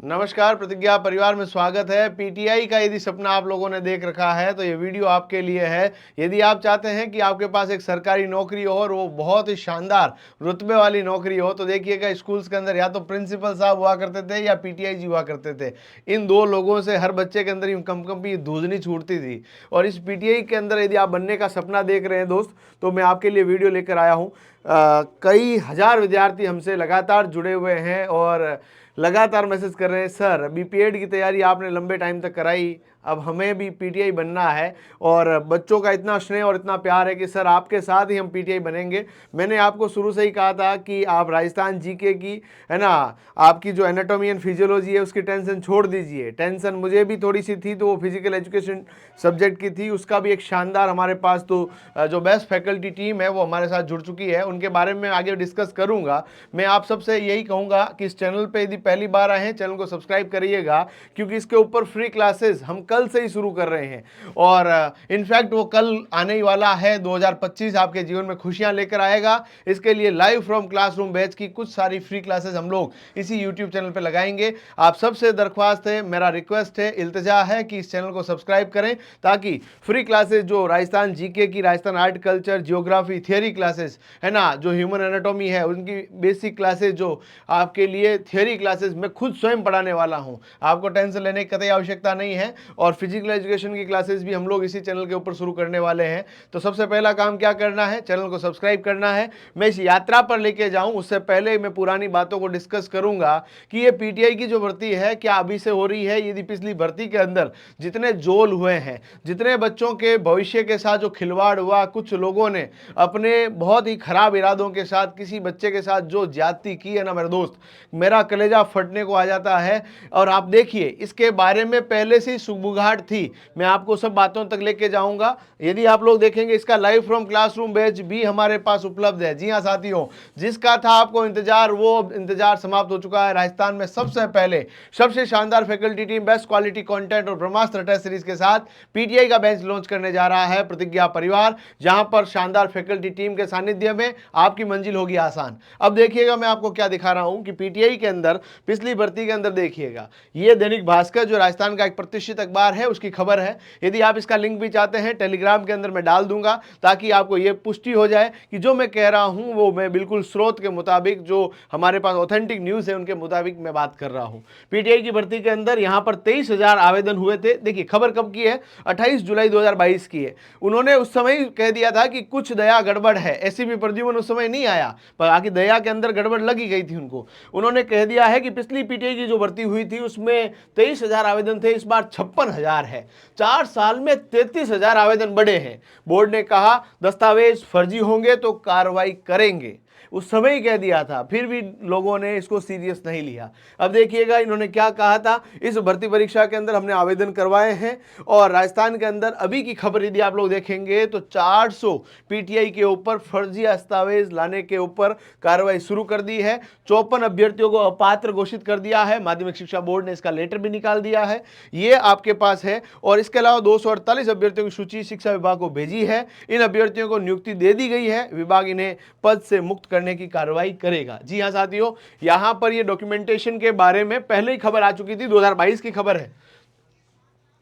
नमस्कार, प्रतिज्ञा परिवार में स्वागत है। पीटीआई का यदि सपना आप लोगों ने देख रखा है तो ये वीडियो आपके लिए है। यदि आप चाहते हैं कि आपके पास एक सरकारी नौकरी हो और वो बहुत ही शानदार रुतबे वाली नौकरी हो, तो देखिएगा स्कूल्स के अंदर या तो प्रिंसिपल साहब हुआ करते थे या पीटीआई जी हुआ करते थे। इन दो लोगों से हर बच्चे के अंदर यूं कंपकंपी धूजनी छूटती थी। और इस पीटीआई के अंदर यदि आप बनने का सपना देख रहे हैं दोस्त, तो मैं आपके लिए वीडियो लेकर आया हूँ। कई हजार विद्यार्थी हमसे लगातार जुड़े हुए हैं और लगातार मैसेज कर रहे हैं, सर बीपीएड की तैयारी आपने लंबे टाइम तक कराई, अब हमें भी पीटीआई बनना है। और बच्चों का इतना स्नेह और इतना प्यार है कि सर आपके साथ ही हम पीटीआई बनेंगे। मैंने आपको शुरू से ही कहा था कि आप राजस्थान जीके की, है ना, आपकी जो एनाटॉमी एंड फिजियोलॉजी है उसकी टेंशन छोड़ दीजिए। टेंशन मुझे भी थोड़ी सी थी, तो वो फिजिकल एजुकेशन सब्जेक्ट की थी, उसका भी एक शानदार हमारे पास तो जो बेस्ट फैकल्टी टीम है वो हमारे साथ जुड़ चुकी है। उनके बारे में आगे डिस्कस करूंगा। मैं आप सबसे यही कहूँगा कि इस चैनल पर यदि पहली बार आए हैं, चैनल को सब्सक्राइब करिएगा, क्योंकि इसके ऊपर फ्री क्लासेस हम कल से ही शुरू कर रहे हैं। और इनफैक्ट वो कल आने ही वाला है। 2025 आपके जीवन में खुशियां लेकर आएगा। इसके लिए लाइव फ्रॉम क्लासरूम बैच की कुछ सारी फ्री क्लासेस हम लोग इसी यूट्यूब चैनल पे लगाएंगे। आप सबसे दरख्वास्त है, मेरा रिक्वेस्ट है, इल्तिजा है कि इस चैनल को सब्सक्राइब करें, ताकि फ्री क्लासेस जो राजस्थान जीके की, Rajasthan art culture, geography, theory classes है ना, जो ह्यूमन एनाटॉमी है उनकी बेसिक क्लासेस, जो आपके लिए थियोरी क्लासेस मैं खुद स्वयं पढ़ाने वाला हूं। आपको टेंशन लेने की कतई आवश्यकता नहीं है। और फिजिकल एजुकेशन की क्लासेस भी हम लोग इसी चैनल के ऊपर शुरू करने वाले हैं। तो सबसे पहला काम क्या करना है, चैनल को सब्सक्राइब करना है। मैं इस यात्रा पर लेके जाऊं उससे पहले मैं पुरानी बातों को डिस्कस करूंगा कि ये पीटीआई की जो भर्ती है क्या अभी से हो रही है। यदि पिछली भर्ती के अंदर जितने जोल हुए हैं, जितने बच्चों के भविष्य के साथ जो खिलवाड़ हुआ, कुछ लोगों ने अपने बहुत ही खराब इरादों के साथ किसी बच्चे के साथ जो ज्यादती की है ना, मेरे दोस्त, मेरा कलेजा फटने को आ जाता है। और आप देखिए, इसके बारे में पहले से ही सुगबुगाहट थी। मैं आपको सब बातों तक लेके जाऊंगा। यदि आप लोग देखेंगे, इसका लाइव फ्रॉम क्लासरूम बैच भी हमारे पास उपलब्ध है। जी हाँ साथियों, जिसका था आपको इंतजार, वो इंतजार समाप्त हो चुका है। राजस्थान में सबसे पहले सबसे शानदार faculty team, best quality content और ब्रह्मास्त्र टेस्ट सीरीज के साथ पीटीआई का बैच लॉन्च करने जा रहा है प्रतिज्ञा परिवार, जहां पर शानदार फैकल्टी टीम के सानिध्य में आपकी मंजिल होगी आसान। अब देखिएगा मैं आपको क्या दिखा रहा हूं कि पीटीआई के अंदर पिछली भर्ती के अंदर देखिएगा, ये दैनिक भास्कर जो राजस्थान का एक प्रतिष्ठित अखबार है उसकी खबर है। यदि आप इसका लिंक भी चाहते हैं, टेलीग्राम के अंदर मैं डाल दूंगा, ताकि आपको यह पुष्टि हो जाए कि जो मैं कह रहा हूं वो मैं बिल्कुल स्रोत के मुताबिक, जो हमारे पास ऑथेंटिक न्यूज है उनके मुताबिक मैं बात कर रहा हूं। पीटीआई की भर्ती के अंदर यहां पर 23,000 आवेदन हुए थे। देखिए खबर कब की है, 28 जुलाई 2022 की है। उन्होंने उस समय कह दिया था कि कुछ दया गड़बड़ है। एसीपी प्रद्युमन उस समय नहीं आया, पर आगे दया के अंदर गड़बड़ लगी गई थी उनको। उन्होंने कह दिया है कि पिछली पीटीआई की जो भर्ती हुई थी उसमें 23,000 आवेदन थे, इस बार 56,000 है। 4 साल में 33,000 आवेदन बढ़े हैं। बोर्ड ने कहा दस्तावेज फर्जी होंगे तो कार्रवाई करेंगे, उस समय ही कह दिया था, फिर भी लोगों ने इसको सीरियस नहीं लिया। अब देखिएगा इन्होंने क्या कहा था। इस भर्ती परीक्षा के अंदर हमने आवेदन करवाए हैं और राजस्थान के अंदर अभी की खबर यदि आप लोग देखेंगे तो 400 पीटीआई के ऊपर फर्जी दस्तावेज लाने के ऊपर कार्रवाई शुरू कर दी है। 54 अभ्यर्थियों को अपात्र घोषित कर दिया है। माध्यमिक शिक्षा बोर्ड ने इसका लेटर भी निकाल दिया है, ये आपके पास है। और इसके अलावा 248 अभ्यर्थियों की सूची शिक्षा विभाग को भेजी है। इन अभ्यर्थियों को नियुक्ति दे दी गई है। विभाग इन्हें पद से मुक्त करने की कार्रवाई करेगा। जी हां साथियों, यहां पर ये डॉक्यूमेंटेशन के बारे में पहले ही खबर आ चुकी थी, 2022 की खबर है।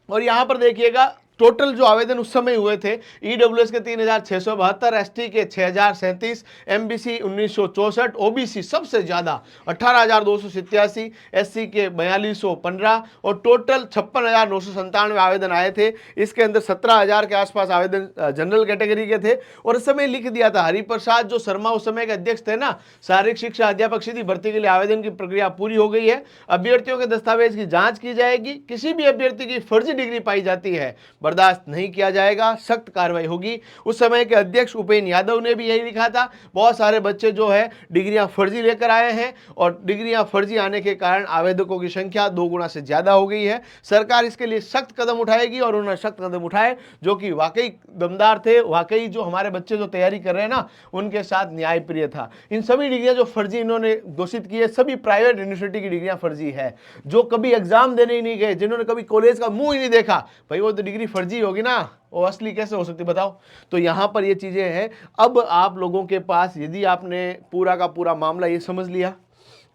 और यहां पर देखिएगा टोटल जो आवेदन उस समय हुए थे, ईडब्ल्यूएस के 3,672, एसटी के 6,037, एमबीसी 1,964, ओबीसी सबसे ज्यादा 18,287, एससी के 4,215 और टोटल 56,997 आवेदन आए थे। इसके अंदर 17,000 के आसपास आवेदन जनरल कैटेगरी के थे। और इस समय लिख दिया था हरिप्रसाद जो शर्मा उस समय के अध्यक्ष थे ना, शारीरिक शिक्षा अध्यापक सीधी भर्ती के लिए आवेदन की प्रक्रिया पूरी हो गई है। अभ्यर्थियों के दस्तावेज की जांच की जाएगी। किसी भी अभ्यर्थी की फर्जी डिग्री पाई जाती है, बर्दाश्त नहीं किया जाएगा, सख्त कार्रवाई होगी। उस समय के अध्यक्ष उपेन्द्र यादव ने भी यही लिखा था। बहुत सारे बच्चे जो है डिग्रियां फर्जी लेकर आए हैं और डिग्रियां फर्जी आने के कारण आवेदकों की संख्या 2 गुना से ज्यादा हो गई है। सरकार इसके लिए सख्त कदम उठाएगी और उन्होंने सख्त कदम उठाए जो कि वाकई दमदार थे। वाकई जो हमारे बच्चे जो तैयारी कर रहे हैं ना, उनके साथ न्यायप्रिय था। इन सभी डिग्रियां जो फर्जी इन्होंने घोषित की है, सभी प्राइवेट यूनिवर्सिटी की डिग्रियां फर्जी है। जो कभी एग्जाम देने ही नहीं गए, जिन्होंने कभी कॉलेज का मुंह ही नहीं देखा, भाई वो तो डिग्री फर्जी होगी ना, वो असली कैसे हो सकती बताओ। तो यहां पर ये चीजें हैं। अब आप लोगों के पास, यदि आपने पूरा का पूरा मामला ये समझ लिया,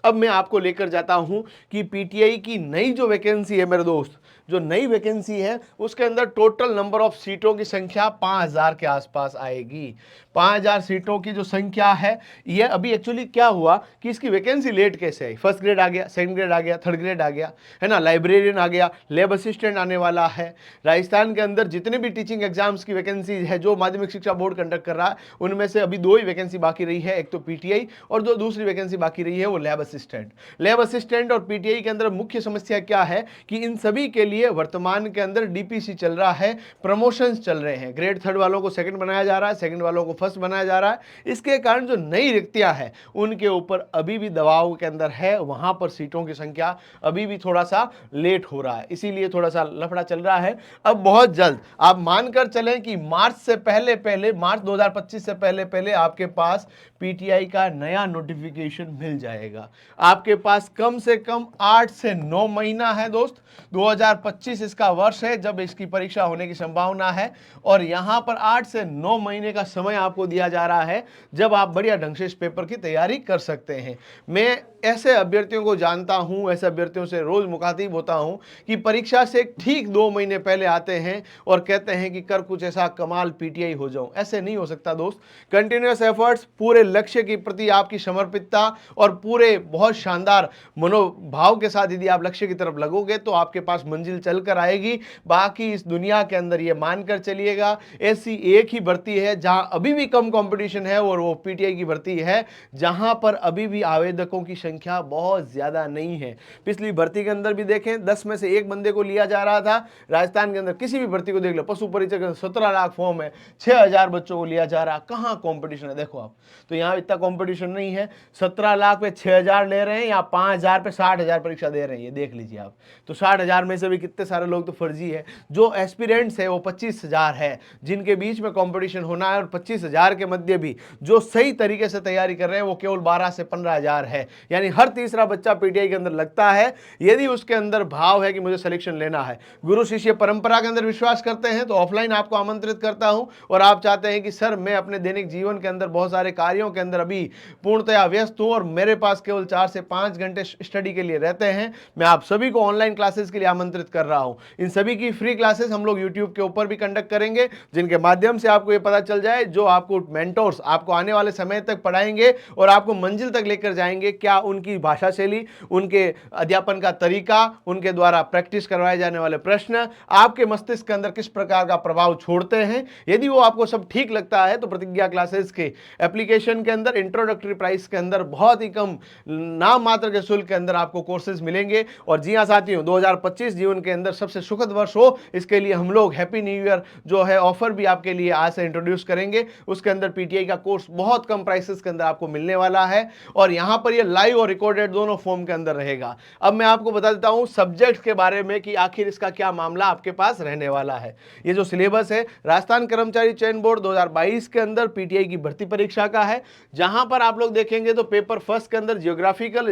अब मैं आपको लेकर जाता हूं कि पीटीआई की नई जो वैकेंसी है मेरे दोस्त, जो नई वैकेंसी है उसके अंदर टोटल नंबर ऑफ सीटों की संख्या 5000 के आसपास आएगी। 5000 सीटों की जो संख्या है, ये अभी एक्चुअली क्या हुआ कि इसकी वैकेंसी लेट कैसे आई, फर्स्ट ग्रेड आ गया, सेकंड ग्रेड आ गया, थर्ड ग्रेड आ गया, है ना, लाइब्रेरियन आ गया, लैब असिस्टेंट आने वाला है। राजस्थान के अंदर जितने भी टीचिंग एग्जाम्स की वैकेंसी है जो माध्यमिक शिक्षा बोर्ड कंडक्ट कर रहा है, उनमें से अभी 2 ही वैकेंसी बाकी रही है, एक तो पीटीआई और जो दूसरी वैकेंसी बाकी रही है वो लैब असिस्टेंट। लैब असिस्टेंट और पीटीआई के अंदर मुख्य समस्या क्या है कि इन सभी के लिए वर्तमान के अंदर डीपीसी चल रहा है, प्रमोशंस चल रहे हैं, ग्रेड थर्ड वालों को सेकंड बनाया जा रहा है, सेकंड वालों को फर्स्ट बनाया जा रहा है। इसके कारण जो नई रिक्तियां हैं उनके ऊपर अभी भी दबाव के अंदर है, वहां पर सीटों की संख्या अभी भी थोड़ा सा लेट हो रहा है, इसीलिए थोड़ा सा लफड़ा चल रहा है। अब बहुत जल्द आप मानकर चलें कि मार्च से पहले पहले, मार्च 2025 से पहले पहले आपके पास पीटीआई का नया नोटिफिकेशन मिल जाएगा। आपके पास कम से कम 8 से 9 महीना है दोस्त, 2025 इसका वर्ष है जब इसकी परीक्षा होने की संभावना है, और यहां पर 8 से 9 महीने का समय आपको दिया जा रहा है जब आप बढ़िया ढंग से इस पेपर की तैयारी कर सकते हैं। मैं ऐसे अभ्यर्थियों को जानता हूं, ऐसे अभ्यर्थियों से रोज मुखातिब होता हूं कि परीक्षा से ठीक 2 महीने पहले आते हैं और कहते हैं कि कर कुछ ऐसा कमाल पीटीआई हो जाऊं। ऐसे नहीं हो सकता दोस्त। कंटिन्यूअस एफर्ट्स, पूरे लक्ष्य के प्रति आपकी समर्पितता और पूरे बहुत शानदार मनोभाव के साथ यदि आप लक्ष्य की तरफ लगोगे तो आपके पास मंजिल चलकर आएगी। बाकी इस दुनिया के अंदर ये मानकर चलिएगा, ऐसी एक ही भर्ती है जहां अभी भी कम कंपटीशन है और वो पीटीआई की भर्ती है, जहां पर अभी भी आवेदकों की संख्या बहुत ज्यादा नहीं है। पिछली भर्ती के अंदर भी देखें, 10 में से 1 बंदे को लिया जा रहा था। राजस्थान के अंदर किसी भी भर्ती को देख लो, पशु परिचय के 17 लाख फॉर्म है, 6000 बच्चों को लिया जा रहा, कहां कंपटीशन है देखो आप। तो यहां इतना कंपटीशन नहीं है। 17 लाख पे 6000 ले रहे हैं या 5000 पे 60,000 परीक्षा दे रहे हैं, ये देख लीजिए आप। तो 60,000 में से भी कितने सारे लोग तो फर्जी है। जो एस्पिरेंट्स है वो 25,000 है जिनके बीच में कंपटीशन होना है, और 25,000 के मध्य भी जो सही तरीके से तैयारी कर रहे हैं वो केवल 12 से 15,000 है। यानी हर तीसरा बच्चा पीटीआई के अंदर लगता है यदि उसके अंदर भाव है कि मुझे सिलेक्शन लेना है। गुरु शिष्य परंपरा के अंदर विश्वास करते हैं तो ऑफलाइन आपको आमंत्रित करता हूं, और आप चाहते हैं कि सर मैं अपने दैनिक जीवन के अंदर बहुत सारे कार्यों के अंदर अभी पूर्णतया व्यस्त हूं और मेरे पास केवल 4 से 5 घंटे स्टडी के लिए रहते हैं, मैं आप सभी को ऑनलाइन क्लासेस के लिए आमंत्रित कर रहा हूं। इन सभी की फ्री क्लासेस हम लोग यूट्यूब के ऊपर भी कंडक्ट करेंगे, जिनके माध्यम से आपको ये पता चल जाए, जो आपको मेंटोर्स आपको आने वाले समय तक पढ़ाएंगे और आपको मंजिल तक लेकर जाएंगे, क्या उनकी भाषा शैली, उनके अध्यापन का तरीका, उनके द्वारा प्रैक्टिस करवाए जाने वाले प्रश्न आपके मस्तिष्क के अंदर किस प्रकार का प्रभाव छोड़ते हैं। यदि वो आपको सब ठीक लगता है तो प्रतिज्ञा क्लासेस के एप्लीकेशन के अंदर इंट्रोडक्टरी प्राइस के अंदर बहुत ही कम नाम मात्र के शुल्क के अंदर आपको कोर्सेज मिलेंगे। और जी हाँ साथियों, 2025 जीवन के अंदर सबसे सुखद वर्ष हो, इसके लिए हम लोग हैप्पी न्यू ईयर जो है ऑफर भी आपके लिए आज से इंट्रोड्यूस करेंगे। उसके अंदर पीटीआई का कोर्स बहुत कम प्राइसेस के अंदर आपको मिलने वाला है, और यहां पर ये लाइव और रिकॉर्डेड दोनों फॉर्म के अंदर रहेगा। अब मैं आपको बता देता हूं सब्जेक्ट के बारे में कि आखिर इसका क्या मामला आपके पास रहने वाला है। ये जो सिलेबस है राजस्थान कर्मचारी चयन बोर्ड 2022 के अंदर पीटीआई की भर्ती परीक्षा का है, जहां पर आप लोग देखेंगे तो पेपर फर्स्ट के अंदर geographical,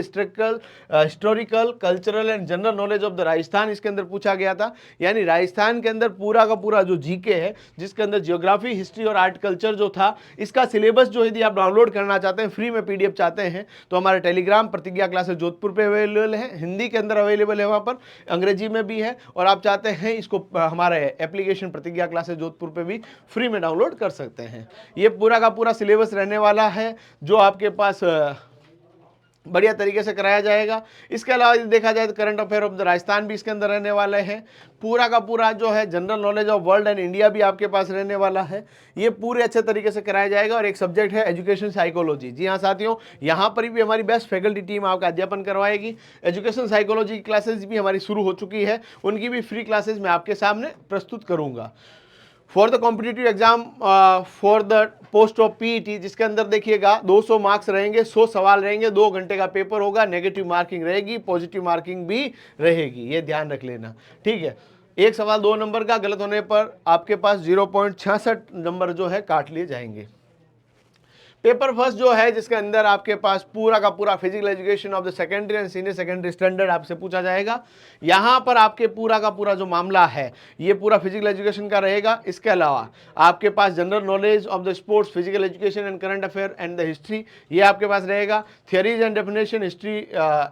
historical, cultural and general knowledge of the Rajasthan इसके अंदर पूछा गया था। यानी राजस्थान के अंदर पूरा का पूरा जो जीके है, जिसके अंदर जियोग्राफी, हिस्ट्री और आर्ट कल्चर जो था, इसका सिलेबस जो यदि आप डाउनलोड करना चाहते हैं, फ्री में पीडीएफ चाहते हैं, तो हमारे टेलीग्राम प्रतिज्ञा क्लासेस जोधपुर पे अवेलेबल है, हिंदी के अंदर अवेलेबल है, वहां पर अंग्रेजी में भी है, और आप चाहते हैं इसको हमारे एप्लीकेशन प्रतिज्ञा क्लासेस जोधपुर पे भी फ्री में डाउनलोड कर सकते हैं। ये पूरा का पूरा सिलेबस रहने वाला है जो आपके पास बढ़िया तरीके से कराया जाएगा। इसके अलावा यदि देखा जाए तो current affair of the Rajasthan भी इसके अंदर रहने वाले हैं। पूरा का पूरा जो है general knowledge of world and India भी आपके पास रहने वाला है। ये पूरे अच्छे तरीके से कराया जाएगा। और एक सब्जेक्ट है एजुकेशन साइकोलॉजी। जी हाँ साथियों, यहाँ पर भी हमारी बेस्ट फैकल्टी टीम आपका अध्यापन करवाएगी। एजुकेशन साइकोलॉजी की क्लासेस भी हमारी शुरू हो चुकी है, उनकी भी फ्री क्लासेस मैं आपके सामने प्रस्तुत करूँगा। For the competitive exam for the post of PET, जिसके अंदर देखिएगा 200 मार्क्स रहेंगे, 100 सवाल रहेंगे, 2 घंटे का पेपर होगा, नेगेटिव मार्किंग रहेगी, पॉजिटिव मार्किंग भी रहेगी, ये ध्यान रख लेना, ठीक है। एक सवाल 2 नंबर का गलत होने पर आपके पास 0.66 नंबर जो है काट लिए जाएंगे। पेपर फर्स्ट जो है जिसके अंदर आपके पास पूरा का पूरा physical education of the secondary and senior secondary standard आपसे पूछा जाएगा। यहाँ पर आपके पूरा का पूरा जो मामला है ये पूरा फिजिकल एजुकेशन का रहेगा। इसके अलावा आपके पास general knowledge of the sports, physical education and current affair and the history ये आपके पास रहेगा। Theories and definition, history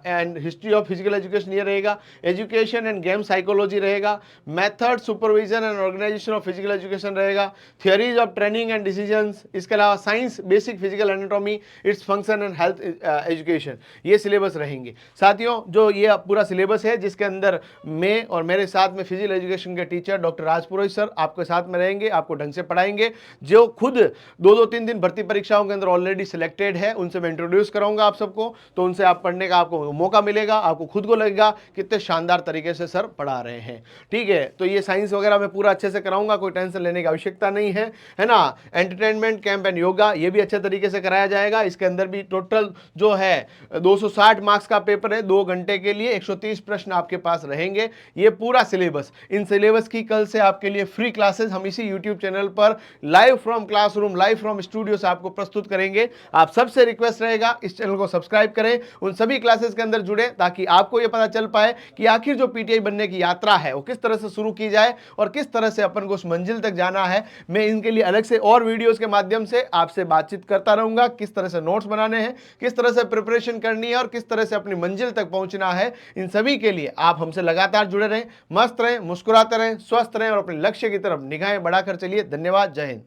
and history of physical education ये रहेगा। एजुकेशन एंड गेम साइकोलॉजी रहेगा। Method, supervision and organisation of physical education रहेगा। Theories of training and decisions, इसके अलावा science, basic physical anatomy, its function and health education ये syllabus रहेंगे। साथियों जो ये पूरा सिलेबस है जिसके अंदर मैं और मेरे साथ में फिजिकल एजुकेशन के टीचर डॉक्टर राजपुरोहित सर आपके साथ में रहेंगे, आपको ढंग से पढ़ाएंगे। जो खुद 2-3 दिन भर्ती परीक्षाओं के अंदर ऑलरेडी सिलेक्टेड है उनसे मैं इंट्रोड्यूस कराऊंगा आप सबको, तो उनसे आप पढ़ने का आपको मौका मिलेगा। आपको खुद को लगेगा कितने शानदार तरीके से सर पढ़ा रहे हैं। ठीक है, तो ये साइंस वगैरह मैं पूरा अच्छे से कराऊंगा, कोई टेंशन लेने की आवश्यकता नहीं है ना। एंटरटेनमेंट कैंप एंड योगा ये भी अच्छे तरीके से कराया जाएगा। इसके अंदर भी टोटल जो है 260 मार्क्स का पेपर है, 2 घंटे के लिए 130 प्रश्न आपके पास रहेंगे। ये पूरा सिलेबस, इन सिलेबस की कल से आपके लिए फ्री क्लासेस हम इसी यूट्यूब चैनल पर live from classroom, live from studio से आपको प्रस्तुत करेंगे। आप सबसे रिक्वेस्ट रहेगा इस चैनल को सब्सक्राइब करें, उन सभी क्लासेस के अंदर जुड़े ताकि आपको यह पता चल पाए कि आखिर जो पीटीआई बनने की यात्रा है वो किस तरह से शुरू की जाए और किस तरह से अपन को उस मंजिल तक जाना है। मैं इनके लिए अलग से और वीडियोस के माध्यम से आपसे बातचीत करता रहूंगा, किस तरह से नोट्स बनाने हैं, किस तरह से प्रिपरेशन करनी है और किस तरह से अपनी मंजिल तक पहुंचना है। इन सभी के लिए आप हमसे लगातार जुड़े रहें, मस्त रहें, मुस्कुराते रहें, स्वस्थ रहें और अपने लक्ष्य की तरफ निगाहें बढ़ाकर चलिए। धन्यवाद, जय हिंद।